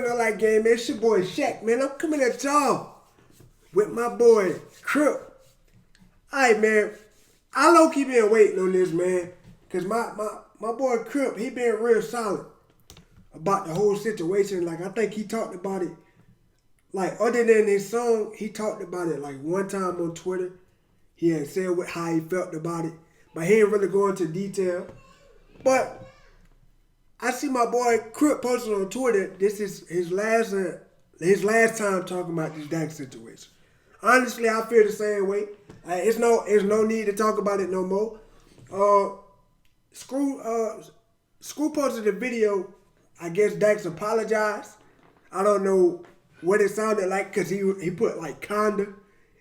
good No Like Game, man? It's your boy Shaq, man. I'm coming at y'all with my boy Crypt. Alright, man. I low-key been waiting on this, man. Because my boy Crypt, he been real solid about the whole situation. Like, I think he talked about it. Like, other than his song, he talked about it like one time on Twitter. He had said how he felt about it. But he didn't really go into detail. But I see my boy Crypt posted on Twitter. This is his last time talking about this DAX situation. Honestly, I feel the same way. It's no need to talk about it no more. Screw posted a video. I guess DAX apologized. I don't know what it sounded like because he put like kinda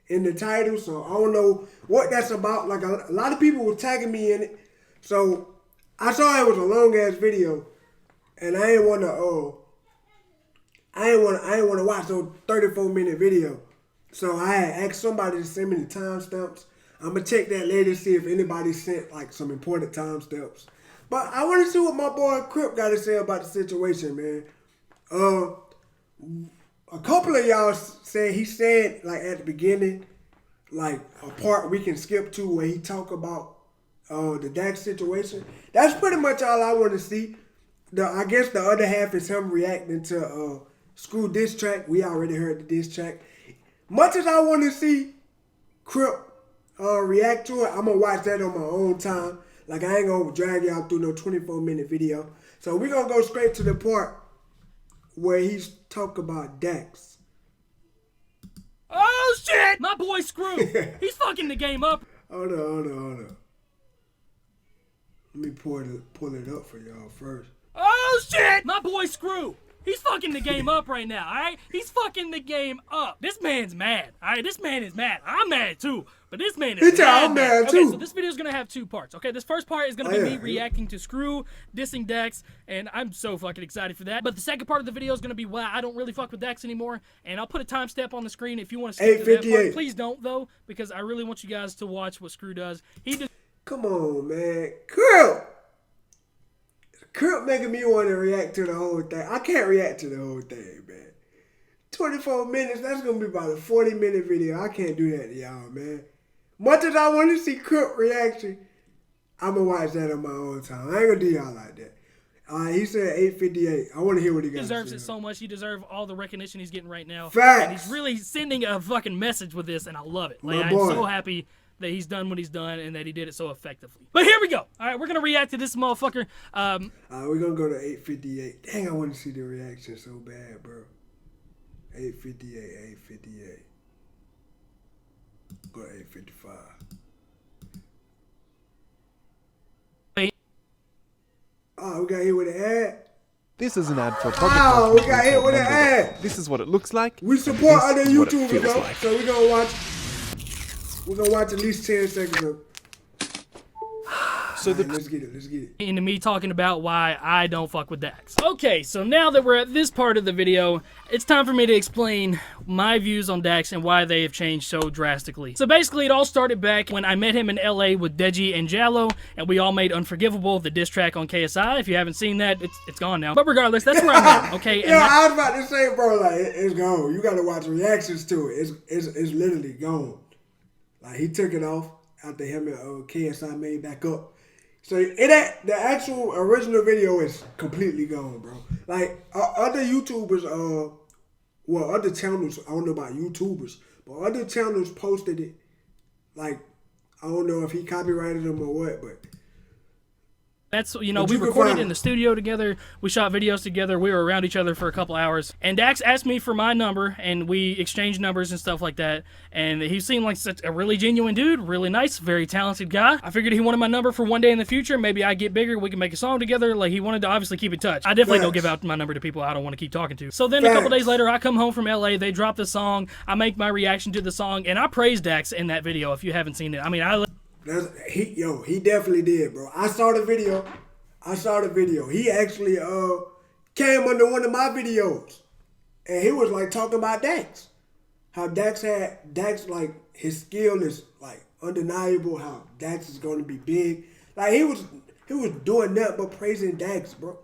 in the title, so I don't know what that's about. Like a lot of people were tagging me in it, so I saw it was a long ass video, and I ain't wanna watch no 34-minute video. So I had asked somebody to send me the timestamps. I'm gonna check that later, see if anybody sent like some important timestamps. But I want to see what my boy Crypt got to say about the situation, man. A couple of y'all said he said like at the beginning, like a part we can skip to where he talk about the DAX situation. That's pretty much all I want to see. I guess the other half is him reacting to Screw diss track. We already heard the diss track. Much as I want to see Crypt react to it, I'm gonna watch that on my own time. Like, I ain't gonna drag y'all through no 24-minute video. So we're gonna go straight to the part where he's talking about DAX. Oh shit! My boy Screw! He's fucking the game up. Hold on. Let me pull it up for y'all first. Oh shit! My boy Screw! He's fucking the game up right now, alright? He's fucking the game up. This man's mad, alright? This man is mad. I'm mad too, but this man is mad. I'm mad too. Okay, so this video is gonna have two parts, okay? This first part is gonna be me reacting to Screw, dissing DAX, and I'm so fucking excited for that. But the second part of the video is gonna be why I don't really fuck with DAX anymore, and I'll put a timestamp on the screen if you want to skip to that part. Please don't, though, because I really want you guys to watch what Screw does. Come on, man. Crypt making me want to react to the whole thing. I can't react to the whole thing, man. 24 minutes, that's going to be about a 40-minute video. I can't do that to y'all, man. Much as I want to see Crypt reaction, I'm going to watch that on my own time. I ain't going to do y'all like that. He said 8:58. I want to hear what he got to say. He deserves it so much. He deserves all the recognition he's getting right now. Facts. And he's really sending a fucking message with this, and I love it. Like, I'm so happy that he's done what he's done and that he did it so effectively. But here we go. All right, we're going to react to this motherfucker. We're going to go to 8:58. Dang, I want to see the reaction so bad, bro. 8:58. Go to 8:55. Oh, we got hit with an ad? This is an ad for a project. Oh, we got hit with an ad. This is what it looks like. We support other YouTubers, though. Like. So we're gonna watch at least 10 seconds of. So let's get it. Into me talking about why I don't fuck with DAX. Okay, so now that we're at this part of the video, it's time for me to explain my views on DAX and why they have changed so drastically. So basically, it all started back when I met him in LA with Deji and Jallo, and we all made Unforgivable, the diss track on KSI. If you haven't seen that, it's gone now. But regardless, that's where I'm at, okay? Yeah, I was about to say, bro, like, it's gone. You gotta watch reactions to it. It's literally gone. Like, he took it off after him and KSI made back up. So the actual original video is completely gone, bro. Like other YouTubers, other channels. I don't know about YouTubers, but other channels posted it. Like, I don't know if he copyrighted them or what, but. That's, we recorded in the studio together, we shot videos together, we were around each other for a couple hours, and Dax asked me for my number, and we exchanged numbers and stuff like that, and he seemed like such a really genuine dude, really nice, very talented guy. I figured he wanted my number for one day in the future, maybe I get bigger, we can make a song together, like he wanted to obviously keep in touch. I definitely don't give out my number to people I don't want to keep talking to. So then a couple days later, I come home from LA, they drop the song, I make my reaction to the song, and I praise Dax in that video if you haven't seen it. I mean, He definitely did, bro. I saw the video. He actually came under one of my videos. And he was like talking about Dax. How Dax like his skill is like undeniable, how Dax is gonna be big. Like he was doing nothing but praising Dax, bro.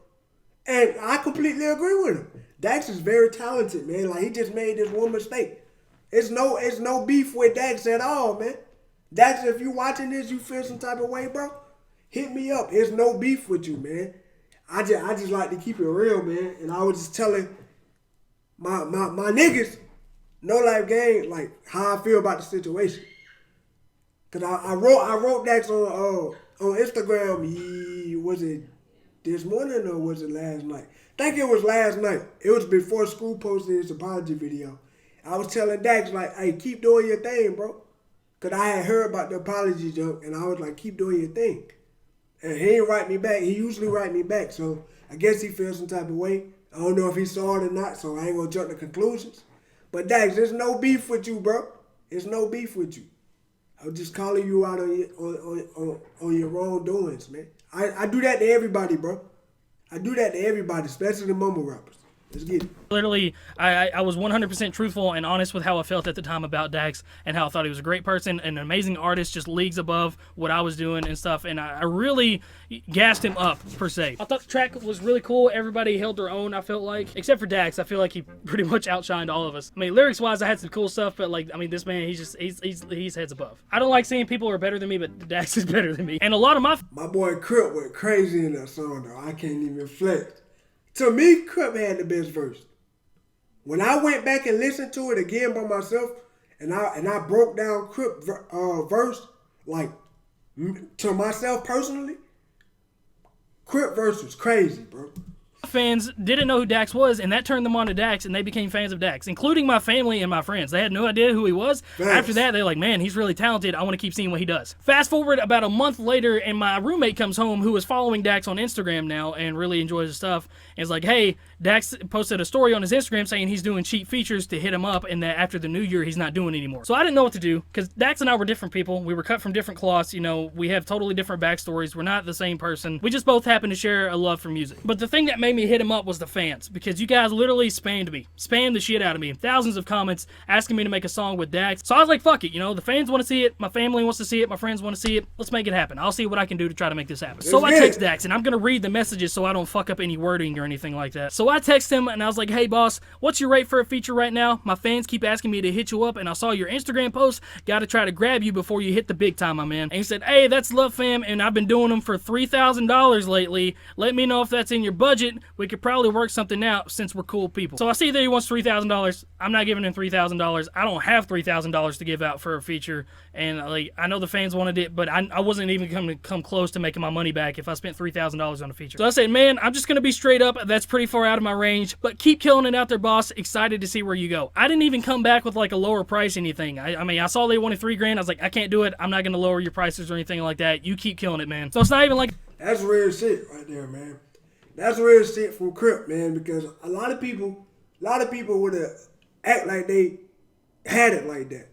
And I completely agree with him. Dax is very talented, man. Like, he just made this one mistake. It's no beef with Dax at all, man. Dax, if you watching this, you feel some type of way, bro, hit me up. There's no beef with you, man. I just like to keep it real, man. And I was just telling my niggas, No Life Gang, like, how I feel about the situation. Cause I wrote Dax on Instagram. Was it this morning or was it last night? I think it was last night. It was before School posted his apology video. I was telling Dax, like, hey, keep doing your thing, bro. Cause I had heard about the apology jump, and I was like, keep doing your thing. And he didn't write me back. He usually write me back, so I guess he feels some type of way. I don't know if he saw it or not, so I ain't gonna jump to conclusions. But Dax, there's no beef with you, bro. There's no beef with you. I'm just calling you out on your wrongdoings, man. I do that to everybody, bro. I do that to everybody, especially the mumble rappers. Let's get it. Literally, I was 100% truthful and honest with how I felt at the time about Dax and how I thought he was a great person, an amazing artist, just leagues above what I was doing and stuff. And I really gassed him up, per se. I thought the track was really cool. Everybody held their own, I felt like. Except for Dax, I feel like he pretty much outshined all of us. I mean, lyrics-wise, I had some cool stuff, but, like, I mean, this man, he's heads above. I don't like saying people are better than me, but Dax is better than me. And a lot of my boy Crip went crazy in that song, though. I can't even flex. To me, Crip had the best verse. When I went back and listened to it again by myself, and I broke down Crip verse, like, to myself personally, Crip verse was crazy, bro. fans didn't know who Dax was, and that turned them on to Dax, and they became fans of Dax, including my family and my friends. They had no idea who he was. Thanks. After that, they're like, man, he's really talented. I want to keep seeing what he does. Fast forward about a month later, and my roommate comes home who is following Dax on Instagram now and really enjoys his stuff, and is like, hey, Dax posted a story on his Instagram saying he's doing cheap features to hit him up, and that after the new year, he's not doing anymore. So I didn't know what to do, because Dax and I were different people. We were cut from different cloths. You know, we have totally different backstories. We're not the same person. We just both happen to share a love for music. But the thing that made me hit him up was the fans, because you guys literally spammed the shit out of me. Thousands of comments asking me to make a song with Dax. So I was like, fuck it, you know, the fans want to see it, my family wants to see it, my friends want to see it. Let's make it happen. I'll see what I can do to try to make this happen. So I text Dax, and I'm gonna read the messages so I don't fuck up any wording or anything like that. So I text him, and I was like, hey boss, what's your rate for a feature right now? My fans keep asking me to hit you up, and I saw your Instagram post. Gotta try to grab you before you hit the big time, my man. And he said, hey, that's love, fam, and I've been doing them for $3,000 lately. Let me know if that's in your budget. We could probably work something out since we're cool people. So I see that he wants $3,000. I'm not giving him $3,000. I don't have $3,000 to give out for a feature, and like, I know the fans wanted it, but I wasn't even going to come close to making my money back if I spent $3,000 on a feature. So I said, man, I'm just going to be straight up. That's pretty far out of my range, but keep killing it out there, boss. Excited to see where you go. I didn't even come back with like a lower price or anything. I mean, I saw they wanted $3,000. I was like, I can't do it. I'm not going to lower your prices or anything like that. You keep killing it, man. So it's not even like... That's real shit right there, man. That's real shit from Crypt, man, because a lot of people would have act like they had it like that.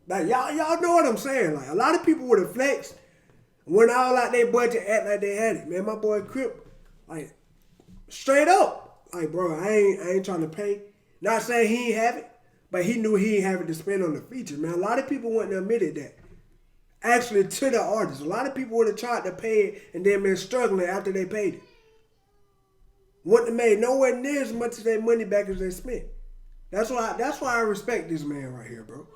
Like, y'all know what I'm saying. Like, a lot of people would have flexed, went all out their budget, act like they had it. Man, my boy Crypt, like, straight up. Like, bro, I ain't trying to pay. Not saying he ain't have it, but he knew he ain't have it to spend on the feature, man. A lot of people wouldn't have admitted that. Actually, to the artist. A lot of people would have tried to pay it and then been struggling after they paid it. Wouldn't have made nowhere near as much of their money back as they spent. That's why I respect this man right here, bro.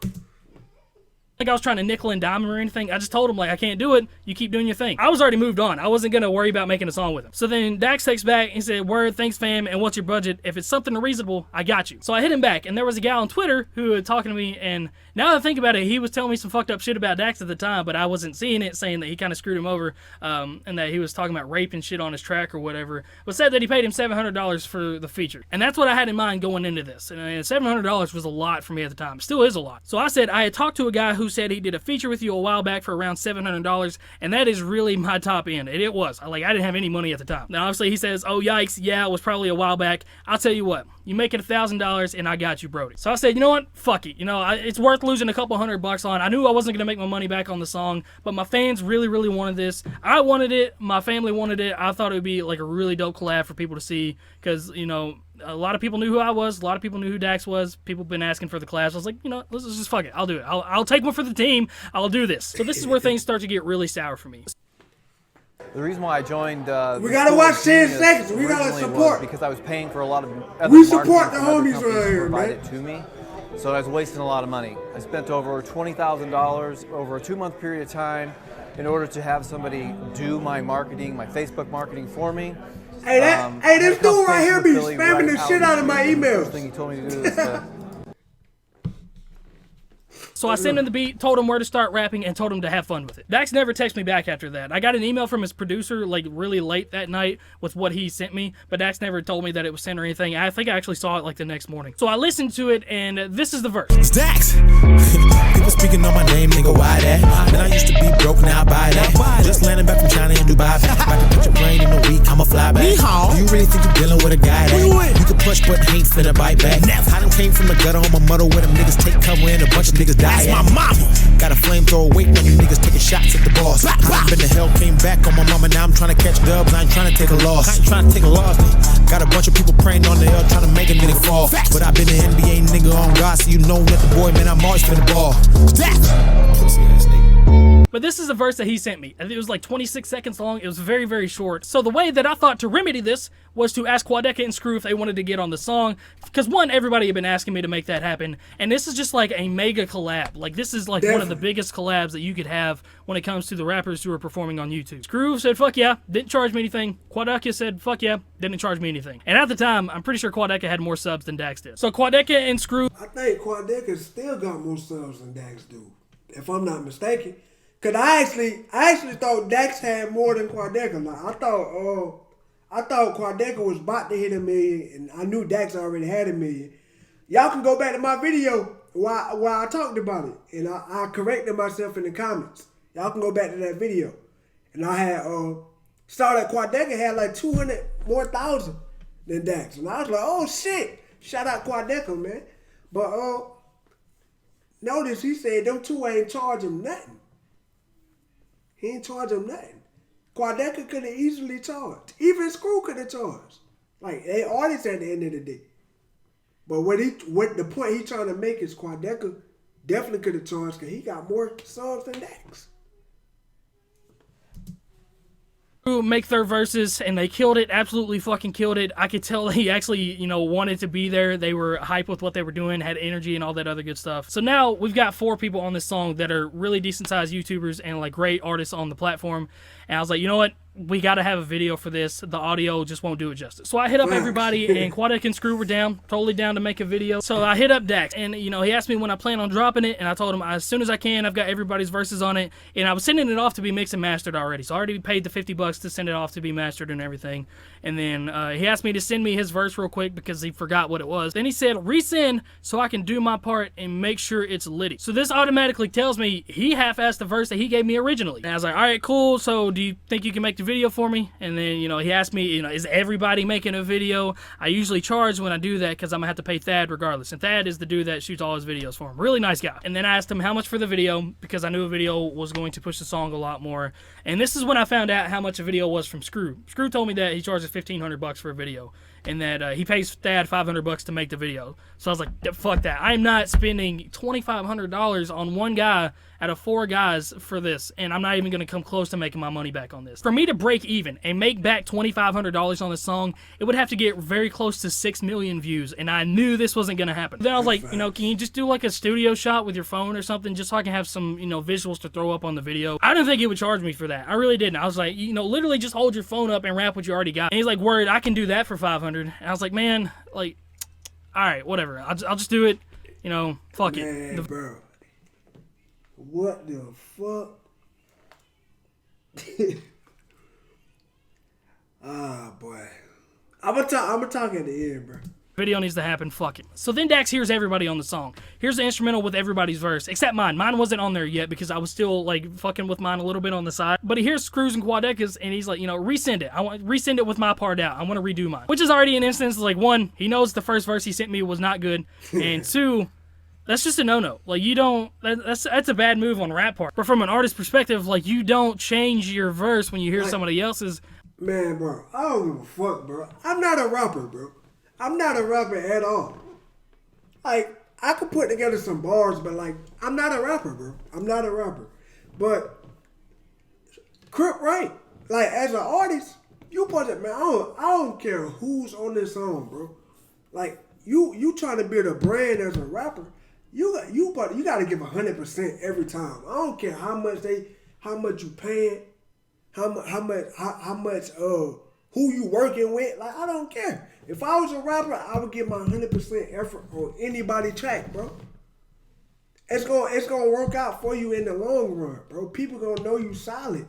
Like I was trying to nickel and dime him or anything. I just told him, like, I can't do it. You keep doing your thing. I was already moved on. I wasn't going to worry about making a song with him. So then Dax texts back and said, word, thanks, fam, and what's your budget? If it's something reasonable, I got you. So I hit him back, and there was a gal on Twitter who was talking to me, and now that I think about it, he was telling me some fucked up shit about Dax at the time, but I wasn't seeing it, saying that he kind of screwed him over, and that he was talking about rape and shit on his track or whatever, but said that he paid him $700 for the feature. And that's what I had in mind going into this. And $700 was a lot for me at the time. Still is a lot. So I said I had talked to a guy who said he did a feature with you a while back for around $700, and that is really my top end. And it was. I didn't have any money at the time. Now, obviously, he says, oh, yikes, yeah, it was probably a while back. I'll tell you what, you make it $1,000, and I got you, Brody. So I said, you know what? Fuck it. You know, it's worth losing a couple $100 on. I knew I wasn't going to make my money back on the song, but my fans really, really wanted this. I wanted it. My family wanted it. I thought it would be like a really dope collab for people to see, because, you know, a lot of people knew who I was. A lot of people knew who Dax was. People have been asking for the collabs. I was like, you know, let's just fuck it. I'll do it. I'll take one for the team. I'll do this. So this is where things start to get really sour for me. The reason why I joined we gotta watch 10 seconds. We gotta support. Because I was paying for a lot of other we support the homies right right here, provide man. it to me. So I was wasting a lot of money. I spent over $20,000 over a 2-month period of time in order to have somebody do my marketing, my Facebook marketing for me. Hey, this dude right here be spamming the shit out of my emails. The thing he told me to do is to So I sent him the beat, told him where to start rapping, and told him to have fun with it. Dax never texted me back after that. I got an email from his producer like really late that night with what he sent me, but Dax never told me that it was sent or anything. I think I actually saw it like the next morning. So I listened to it, and this is the verse. It's Dax. People speaking on my name, nigga, why that? Man, I used to be broke, now I buy that. Just landing back from China and Dubai. About to catch a plane in a week, I'ma fly back. Do you really think you're dealing with a guy that you can push but ain't finna bite back? I done came from the gutter on my mother where them niggas take cover and a bunch of niggas die. That's my mama. Got a flamethrower waiting on you niggas taking shots at the boss. I done been to hell, came back on my mama, now I'm trying to catch dubs. I ain't trying to take a loss. I ain't trying to take a loss. Got a bunch of people praying on the L trying to make a nigga fall. But I been an NBA nigga on God, so you know that the boy, man, I'm always finna ball. Pussy ass nigga. But this is a verse that he sent me. I think it was like 26 seconds long. It was very, very short. So the way that I thought to remedy this was to ask Quadeca and Screw if they wanted to get on the song. Because one, everybody had been asking me to make that happen. And this is just like a mega collab. Like this is like one of the biggest collabs that you could have when it comes to the rappers who are performing on YouTube. Screw said, fuck yeah, didn't charge me anything. Quadeca said, fuck yeah, didn't charge me anything. And at the time, I'm pretty sure Quadeca had more subs than Dax did. So Quadeca and Screw. I think Quadeca still got more subs than Dax do, if I'm not mistaken. Cause I actually thought Dax had more than Quadeca. Like I thought Quadeca was about to hit 1 million, and I knew Dax already had 1 million. Y'all can go back to my video while I talked about it, and I corrected myself in the comments. Y'all can go back to that video, and I had saw that Quadeca had like 200 more thousand than Dax, and I was like, oh shit! Shout out Quadeca, man. But notice he said them two ain't charge him nothing. He ain't charge him nothing. Quadeca could have easily charged. Even Screw could have charged. Like, they artists at the end of the day. But what the point he trying to make is Quadeca definitely could have charged because he got more subs than Dax. Make their verses, and they killed it, absolutely fucking killed it. I could tell he actually, wanted to be there. They were hype with what they were doing, had energy and all that other good stuff. So now we've got 4 people on this song that are really decent sized YouTubers and like great artists on the platform. And I was like, you know what? We got to have a video for this. The audio just won't do it justice. So I hit up everybody, and Quadeca and Screw were down, totally down to make a video. So I hit up Dax, and he asked me when I plan on dropping it, and I told him as soon as I can. I've got everybody's verses on it, and I was sending it off to be mixed and mastered already. So I already paid the $50 to send it off to be mastered and everything. And then he asked me to send me his verse real quick because he forgot what it was. Then he said, resend so I can do my part and make sure it's litty. So this automatically tells me he half-assed the verse that he gave me originally. And I was like, all right, cool. So do you think you can make the video for me? And then, he asked me, is everybody making a video? I usually charge when I do that because I'm going to have to pay Thad regardless. And Thad is the dude that shoots all his videos for him. Really nice guy. And then I asked him how much for the video because I knew a video was going to push the song a lot more. And this is when I found out how much a video was from Screw. Screw told me that he charges $1,500 for a video and that he pays Thad $500 to make the video. So I was like, fuck that. I'm not spending $2,500 on one guy out of 4 guys for this, and I'm not even going to come close to making my money back on this. For me to break even and make back $2,500 on this song, it would have to get very close to 6 million views, and I knew this wasn't going to happen. Then I was like, can you just do like a studio shot with your phone or something just so I can have some, visuals to throw up on the video? I didn't think he would charge me for that. I really didn't. I was like, literally just hold your phone up and rap what you already got. And he's like, word, I can do that for $500. And I was like, man, like, all right, whatever. I'll just do it. Fuck man, it. Bro. What the fuck? Boy. I'm gonna talk at the end, bro. Video needs to happen, fuck it. So then Dax hears everybody on the song. Here's the instrumental with everybody's verse, except mine. Mine wasn't on there yet because I was still like fucking with mine a little bit on the side. But he hears Screws and Quadeca's and he's like, resend it. I want resend it with my part out. I want to redo mine. Which is already an instance like, 1, he knows the first verse he sent me was not good, and 2, that's just a no-no. Like, you don't, that's a bad move on rap part. But from an artist perspective, like, you don't change your verse when you hear somebody else's. Man, bro, I don't give a fuck, bro. I'm not a rapper, bro. I'm not a rapper at all. Like, I could put together some bars, but like, I'm not a rapper, bro. I'm not a rapper. But Crypt right. like as an artist, you put it, man. I don't care who's on this song, bro. Like you trying to build a brand as a rapper. You got to give 100% every time. I don't care how much you paying, how much who you working with. Like I don't care. If I was a rapper, I would give my 100% effort on anybody track, bro. It's gonna work out for you in the long run, bro. People gonna know you solid.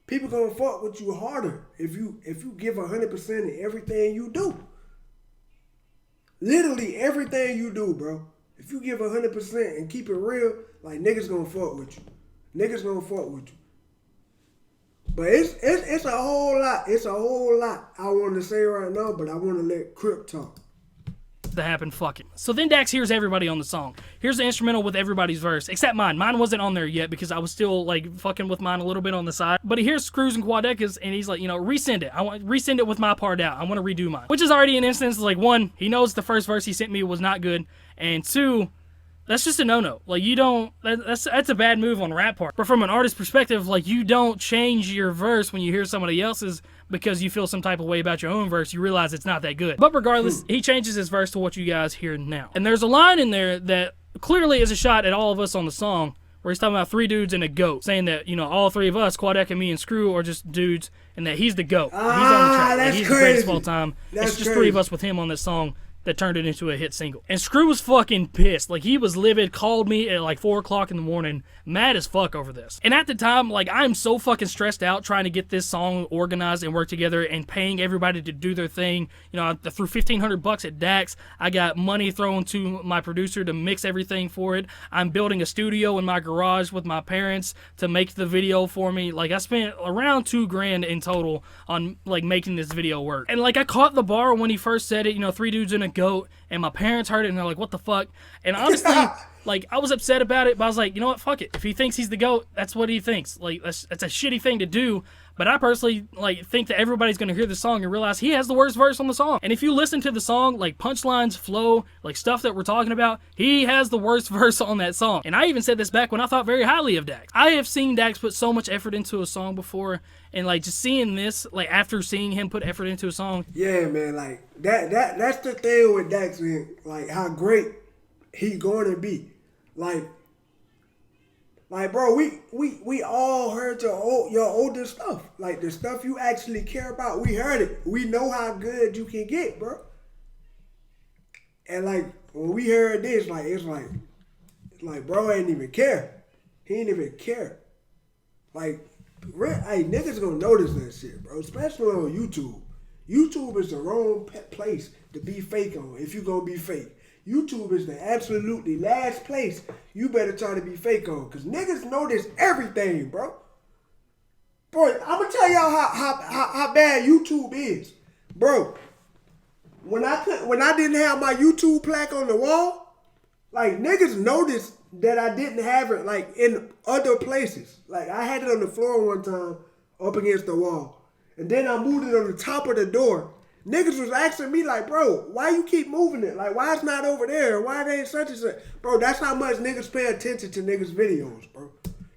People gonna fuck with you harder if you give 100% in everything you do. Literally everything you do, bro. If you give 100% and keep it real, like niggas gonna fuck with you. Niggas gonna fuck with you. But it's a whole lot. It's a whole lot I want to say right now, but I want to let Crypt talk. To happen, fuck it. So then Dax hears everybody on the song. Here's the instrumental with everybody's verse, except mine. Mine wasn't on there yet because I was still like fucking with mine a little bit on the side. But he hears Screws and Quadeca's and he's like, you know, resend it. I want resend it with my part out. I want to redo mine. Which is already an instance like, one, he knows the first verse he sent me was not good, and two, that's just a no-no. Like, you don't, that's a bad move on rap part. But from an artist perspective, like, you don't change your verse when you hear somebody else's because you feel some type of way about your own verse. You realize it's not that good. But regardless, he changes his verse to what you guys hear now. And there's a line in there that clearly is a shot at all of us on the song, where he's talking about 3 dudes and a goat, saying that, you know, all 3 of us, Quadeca, me, and Screw, are just dudes, and that he's the goat. He's on the track. That's he's crazy. The greatest of all time. That's it's just crazy. 3 of us with him on this song that turned it into a hit single. And Screw was fucking pissed. Like, he was livid, called me at like 4 o'clock in the morning, mad as fuck over this. And at the time, like, I'm so fucking stressed out trying to get this song organized and work together and paying everybody to do their thing. You know, I threw $1,500 at DAX. I got money thrown to my producer to mix everything for it. I'm building a studio in my garage with my parents to make the video for me. Like, I spent around $2,000 in total on, like, making this video work. And, like, I caught the bar when he first said it, you know, 3 dudes in a goat, and my parents heard it and they're like, what the fuck? And honestly, like, I was upset about it, but I was like, you know what, fuck it. If he thinks he's the GOAT, that's what he thinks. Like, that's a shitty thing to do, but I personally, like, think that everybody's gonna hear the song and realize he has the worst verse on the song. And if you listen to the song, like, punchlines, flow, like, stuff that we're talking about, he has the worst verse on that song. And I even said this back when I thought very highly of Dax. I have seen Dax put so much effort into a song before, and, like, just seeing this, like, after seeing him put effort into a song. Yeah, man, like, that's the thing with Dax, man. Like, how great he going to be. Like, bro, we all heard your older stuff. Like, the stuff you actually care about, we heard it. We know how good you can get, bro. And, like, when we heard this, like, it's like, bro ain't even care. He ain't even care. Like, hey, niggas gonna notice that shit, bro. Especially on YouTube. YouTube is the wrong place to be fake on if you gonna be fake. YouTube is the absolutely last place you better try to be fake on, because niggas notice everything, bro. Bro, I'm gonna tell y'all how bad YouTube is, bro. When I didn't have my YouTube plaque on the wall, like, niggas noticed that I didn't have it, like, in other places. Like, I had it on the floor one time up against the wall, and then I moved it on the top of the door. Niggas was asking me, like, bro, why you keep moving it? Like, why it's not over there? Why it ain't such and such? Bro, that's how much niggas pay attention to niggas' videos, bro.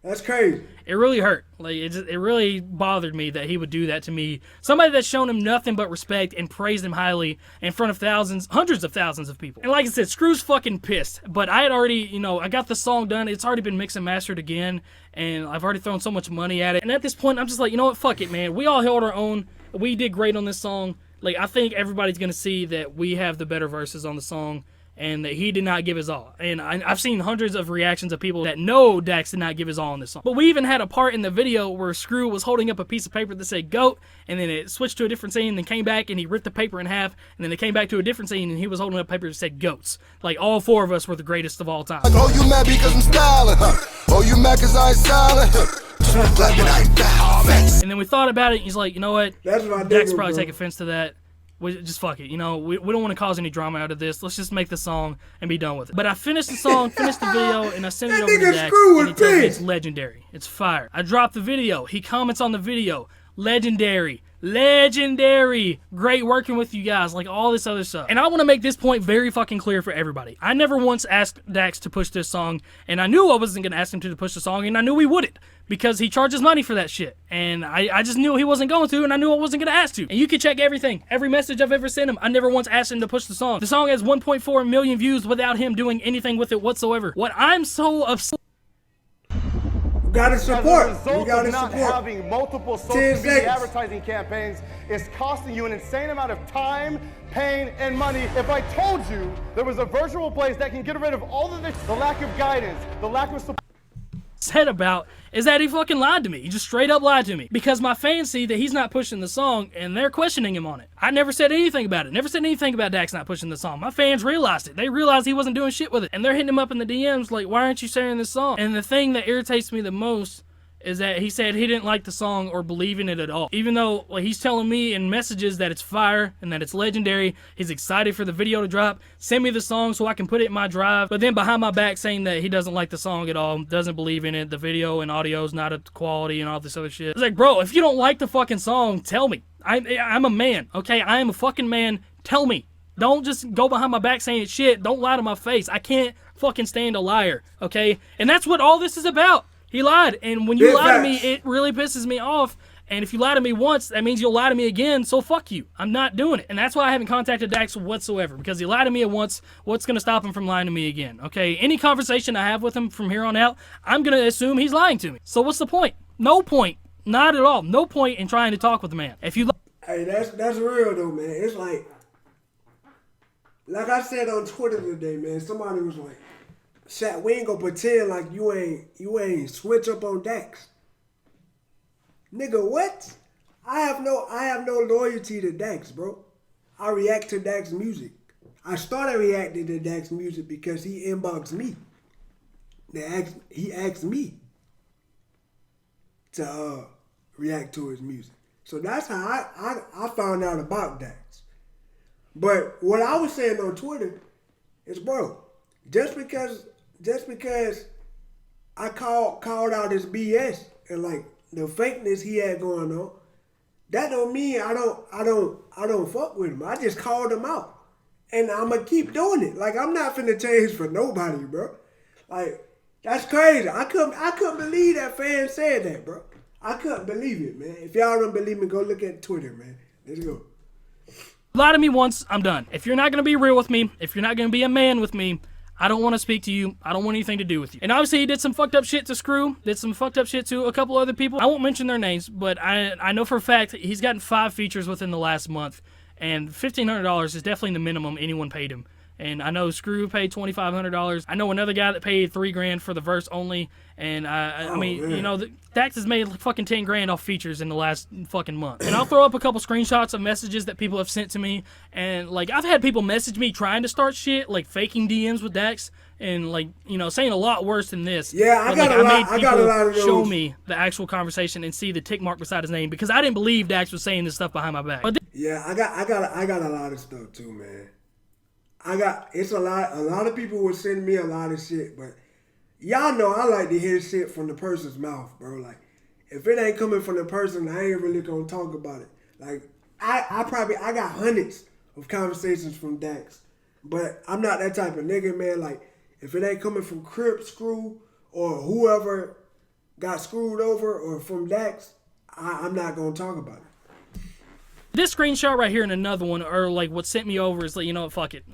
That's crazy. It really hurt. Like, it really bothered me that he would do that to me. Somebody that's shown him nothing but respect and praised him highly in front of thousands, hundreds of thousands of people. And like I said, Screw's fucking pissed. But I had already, you know, I got the song done. It's already been mixed and mastered again. And I've already thrown so much money at it. And at this point, I'm just like, you know what? Fuck it, man. We all held our own. We did great on this song. Like, I think everybody's going to see that we have the better verses on the song and that he did not give his all. And I've seen hundreds of reactions of people that know Dax did not give his all on this song. But we even had a part in the video where Screw was holding up a piece of paper that said GOAT, and then it switched to a different scene, then came back and he ripped the paper in half, and then it came back to a different scene and he was holding up a paper that said GOATs. Like, all 4 of us were the greatest of all time. Like, oh, you mad because I'm styling, huh? Oh, you mad because I ain't silent, huh? And then we thought about it, and he's like, you know what? That's what I did. Dax probably take offense to that. We just fuck it. You know, we don't want to cause any drama out of this. Let's just make the song and be done with it. But I finished the song, finished the video, and I sent it over to Dax, and he tells me it's legendary. It's fire. I dropped the video. He comments on the video. Legendary. legendary. Great working with you guys, like all this other stuff. And I want to make this point very fucking clear for everybody. I never once asked Dax to push this song, and I knew I wasn't going to ask him to push the song, and I knew he wouldn't, because he charges money for that shit. And I just knew he wasn't going to, and I knew I wasn't going to ask to. And you can check everything. Every message I've ever sent him, I never once asked him to push the song. The song has 1.4 million views without him doing anything with it whatsoever. What I'm so upset... Gotta support. As a result We gotta of not support. having multiple social 10 media seconds. advertising campaigns is costing you an insane amount of time, pain, and money. If I told you there was a virtual place that can get rid of all of this, the lack of guidance, the lack of support. Said about is that he fucking lied to me. He just straight up lied to me because my fans see that he's not pushing the song and they're questioning him on it. I never said anything about it. Never said anything about Dax not pushing the song. My fans realized it. They realized he wasn't doing shit with it, and they're hitting him up in the DMs like, why aren't you sharing this song? And the thing that irritates me the most is that he said he didn't like the song or believe in it at all. Even though he's telling me in messages that it's fire and that it's legendary, he's excited for the video to drop, send me the song so I can put it in my drive, but then behind my back saying that he doesn't like the song at all, doesn't believe in it, the video and audio is not of quality and all this other shit. It's like, bro, if you don't like the fucking song, tell me. I'm a man, okay? I am a fucking man. Tell me. Don't just go behind my back saying shit. Don't lie to my face. I can't fucking stand a liar, okay? And that's what all this is about. He lied, and when you lie to me, it really pisses me off. And if you lie to me once, that means you'll lie to me again, so fuck you. I'm not doing it. And that's why I haven't contacted Dax whatsoever, because he lied to me once. What's going to stop him from lying to me again, okay? Any conversation I have with him from here on out, I'm going to assume he's lying to me. So what's the point? No point. Not at all. No point in trying to talk with the man. If you... Hey, that's real though, man. It's like I said on Twitter today, man, somebody was like, Shaq, we ain't gonna pretend like you ain't switch up on Dax. Nigga, what? I have no loyalty to Dax, bro. I react to Dax music. I started reacting to Dax music because he inboxed me. He asked me to react to his music. So that's how I found out about Dax. But what I was saying on Twitter is, bro, just because I called out his BS and like the fakeness he had going on, that don't mean I don't fuck with him. I just called him out, and I'ma keep doing it. Like, I'm not finna change for nobody, bro. Like, that's crazy. I couldn't believe that fan said that, bro. I couldn't believe it, man. If y'all don't believe me, go look at Twitter, man. Let's go. Lie to me once, I'm done. If you're not going to be real with me, if you're not going to be a man with me, I don't want to speak to you. I don't want anything to do with you. And obviously he did some fucked up shit to Screw, did some fucked up shit to a couple other people. I won't mention their names, but I know for a fact he's gotten 5 features within the last month, and $1,500 is definitely the minimum anyone paid him. And I know Screw paid $2,500. I know another guy that paid $3,000 for the verse only. And I mean, man, you know, Dax has made like fucking $10,000 off features in the last fucking month. And I'll throw up a couple screenshots of messages that people have sent to me. And like, I've had people message me trying to start shit, like faking DMs with Dax, and like, you know, saying a lot worse than this. Yeah, I got a lot of those. Show me the actual conversation and see the tick mark beside his name, because I didn't believe Dax was saying this stuff behind my back. But yeah, I got a lot of stuff too, man. It's a lot of people will send me a lot of shit, but y'all know I like to hear shit from the person's mouth, bro. Like, if it ain't coming from the person, I ain't really gonna talk about it. Like, I got hundreds of conversations from Dax, but I'm not that type of nigga, man. Like, if it ain't coming from CRYPT'S, Screw, or whoever got screwed over, or from Dax, I'm not gonna talk about it. This screenshot right here and another one, or like what sent me over, is like, you know what, fuck it.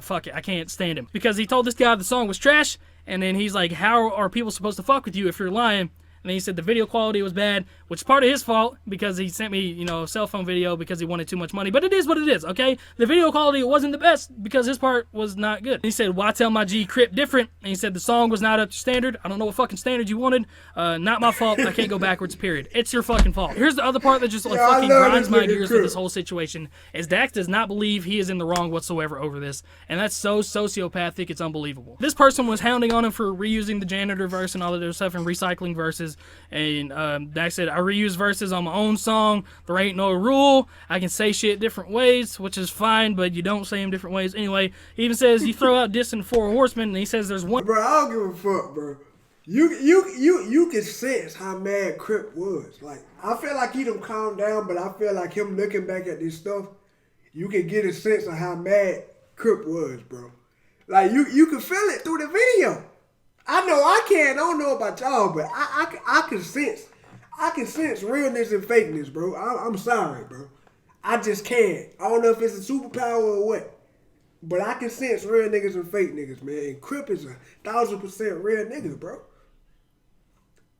Fuck it. I can't stand him. Because he told this guy the song was trash, and then he's like, how are people supposed to fuck with you if you're lying? And then he said the video quality was bad, which is part of his fault, because he sent me, you know, a cell phone video because he wanted too much money. But it is what it is, okay? The video quality wasn't the best because his part was not good. And he said, why tell my G Crypt different? And he said the song was not up to standard. I don't know what fucking standard you wanted. Not my fault. I can't go backwards, period. It's your fucking fault. Here's the other part that just like fucking grinds my gears with this whole situation, is Dax does not believe he is in the wrong whatsoever over this. And that's so sociopathic, it's unbelievable. This person was hounding on him for reusing the janitor verse and all of their stuff and recycling verses. And Dax said, I reuse verses on my own song. There ain't no rule. I can say shit different ways, which is fine, but you don't say them different ways. Anyway, he even says you throw out dissing 4 horsemen, and he says there's one. Bro, I don't give a fuck, bro. You can sense how mad Crip was. Like, I feel like he done calmed down, but I feel like him looking back at this stuff, you can get a sense of how mad Crip was, bro. Like, you can feel it through the video. I know I can. I don't know about y'all, but I can sense realness and fakeness, bro. I'm sorry, bro. I just can't. I don't know if it's a superpower or what, but I can sense real niggas and fake niggas, man. And Crip is 1,000% real nigga, bro.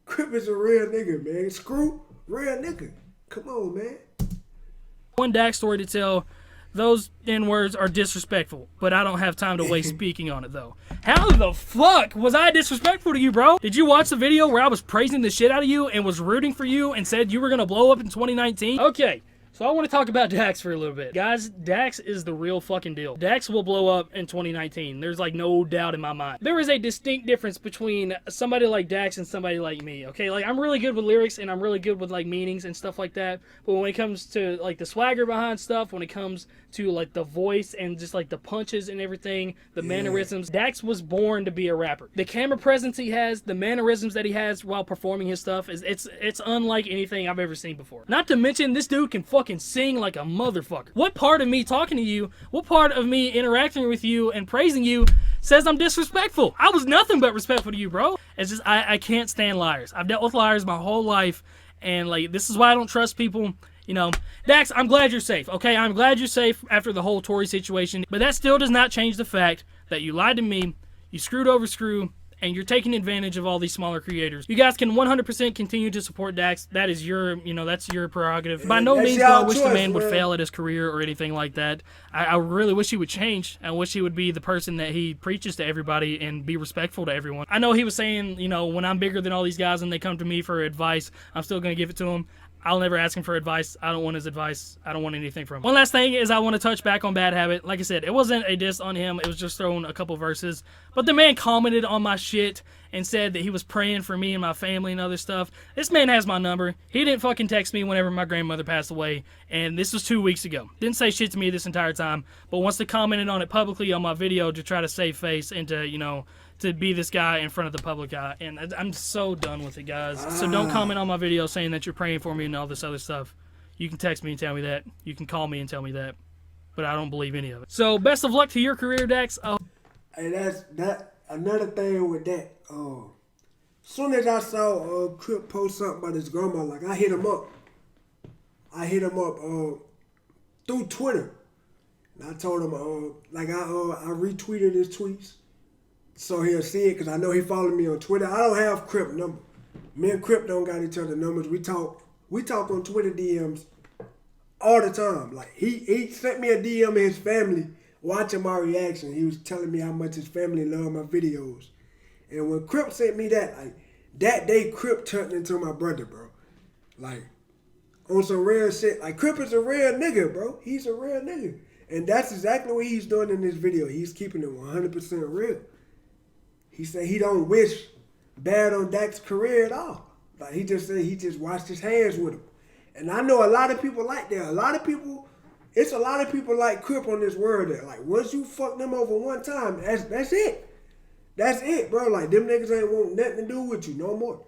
Crip is a real nigga, man. Screw, real nigga. Come on, man. One DAX story to tell. Those N-words are disrespectful, but I don't have time to waste speaking on it, though. How the fuck was I disrespectful to you, bro? Did you watch the video where I was praising the shit out of you and was rooting for you and said you were going to blow up in 2019? Okay. So I want to talk about DAX for a little bit. Guys, DAX is the real fucking deal. DAX will blow up in 2019. There's like no doubt in my mind. There is a distinct difference between somebody like DAX and somebody like me, okay? Like, I'm really good with lyrics and I'm really good with like meanings and stuff like that. But when it comes to like the swagger behind stuff, when it comes to like the voice and just like the punches and everything, the mannerisms, DAX was born to be a rapper. The camera presence he has, the mannerisms that he has while performing his stuff, it's unlike anything I've ever seen before. Not to mention, this dude can fucking sing like a motherfucker. What part of me talking to you, what part of me interacting with you and praising you says I'm disrespectful? I was nothing but respectful to you, bro. It's just, I can't stand liars. I've dealt with liars my whole life, and like, this is why I don't trust people. You know, Dax, I'm glad you're safe, okay? I'm glad you're safe after the whole Tory situation, but that still does not change the fact that you lied to me, you screwed over Screw, and you're taking advantage of all these smaller creators. You guys can 100% continue to support Dax. That is your, that's your prerogative. By no means do I wish the man would fail at his career or anything like that. I really wish he would change. I wish he would be the person that he preaches to everybody and be respectful to everyone. I know he was saying, when I'm bigger than all these guys and they come to me for advice, I'm still going to give it to him. I'll never ask him for advice. I don't want his advice. I don't want anything from him. One last thing is I want to touch back on Bad Habit. Like I said, it wasn't a diss on him. It was just throwing a couple verses. But the man commented on my shit and said that he was praying for me and my family and other stuff. This man has my number. He didn't fucking text me whenever my grandmother passed away. And this was 2 weeks ago. Didn't say shit to me this entire time. But wants to comment on it publicly on my video to try to save face and to, to be this guy in front of the public eye. And I'm so done with it, guys. So don't comment on my video saying that you're praying for me and all this other stuff. You can text me and tell me that. You can call me and tell me that. But I don't believe any of it. So best of luck to your career, Dax. Hey, that's another thing with that. As soon as I saw Crip post something about his grandma, like, I hit him up. Through Twitter. And I told him, I retweeted his tweets. So he'll see it, because I know he followed me on Twitter. I don't have Crip number. Me and Crip don't got each other numbers. We talk on Twitter DMs all the time. Like, he sent me a DM of his family watching my reaction. He was telling me how much his family loved my videos. And when Crip sent me that, like, that day Crip turned into my brother, bro. Like, on some real shit. Like, Crip is a real nigga, bro. He's a real nigga. And that's exactly what he's doing in this video. He's keeping it 100% real. He said he don't wish bad on Dak's career at all. Like, he just said he just washed his hands with him. And I know a lot of people like that. It's a lot of people like Crip on this world that, like, once you fuck them over one time, that's it. That's it, bro. Like, them niggas ain't want nothing to do with you no more.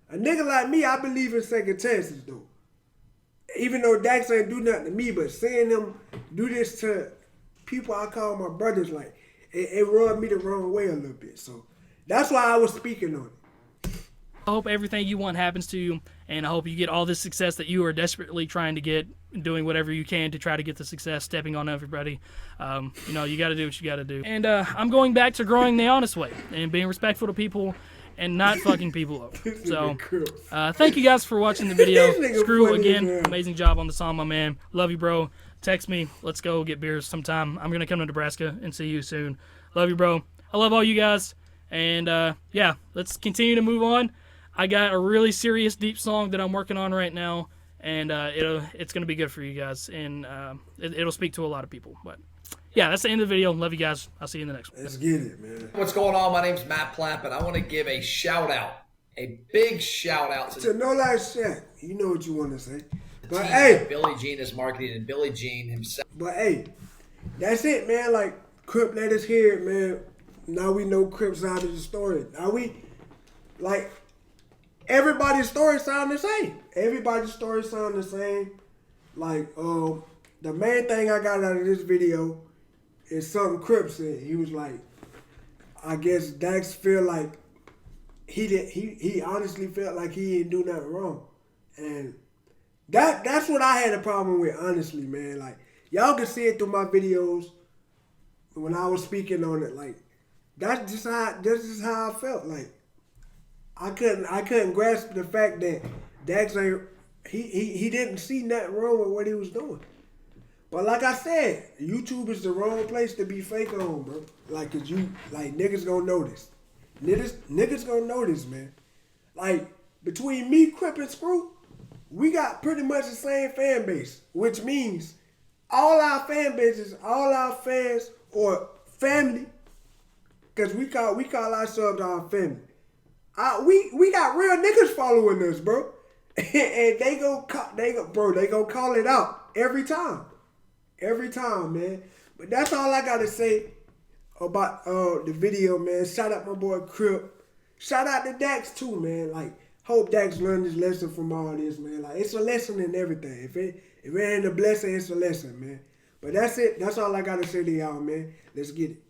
A nigga like me, I believe in second chances, though. Even though Dax ain't do nothing to me, but seeing them do this to people I call my brothers, like, it rubbed me the wrong way a little bit. So that's why I was speaking on it. I hope everything you want happens to you, and I hope you get all this success that you are desperately trying to get, doing whatever you can to try to get the success, stepping on everybody. You got to do what you got to do. And I'm going back to growing the honest way and being respectful to people and not fucking people up. So thank you guys for watching the video. Screw again. Amazing job on the song, my man. Love you, bro. Text me. Let's go get beers sometime. I'm going to come to Nebraska and see you soon. Love you, bro. I love all you guys. And, yeah, let's continue to move on. I got a really serious, deep song that I'm working on right now. And it's going to be good for you guys. And it'll speak to a lot of people. But, yeah, that's the end of the video. Love you guys. I'll see you in the next one. Let's get it, man. What's going on? My name's Matt Plapp, and I want to give a shout-out, a big shout-out to No Life Shack. You know what you want to say. But hey, Billie Jean is marketing, and Billie Jean himself. But hey, that's it, man. Like, Crip let us hear it, man. Now we know Crip's side of the story. Now like, everybody's story sound the same. Everybody's story sound the same. Like, the main thing I got out of this video is something Crip said. He was like, I guess Dax feel like he honestly felt like he didn't do nothing wrong. And that's what I had a problem with, honestly, man. Like, y'all can see it through my videos when I was speaking on it. Like, that's just how I felt. Like, I couldn't grasp the fact that Dax he didn't see nothing wrong with what he was doing. But like I said, YouTube is the wrong place to be fake on, bro. Like, cause niggas gonna notice. Niggas gonna notice, man. Like, between me, Crip, and Screw, we got pretty much the same fan base, which means all our fan bases, all our fans or family, cause we call ourselves our family. We got real niggas following us, bro, and they gonna call it out every time, man. But that's all I gotta say about the video, man. Shout out my boy Crip. Shout out to Dax too, man. Like, hope Dax learned his lesson from all this, man. Like, it's a lesson in everything. If it ain't a blessing, it's a lesson, man. But that's it. That's all I gotta say to y'all, man. Let's get it.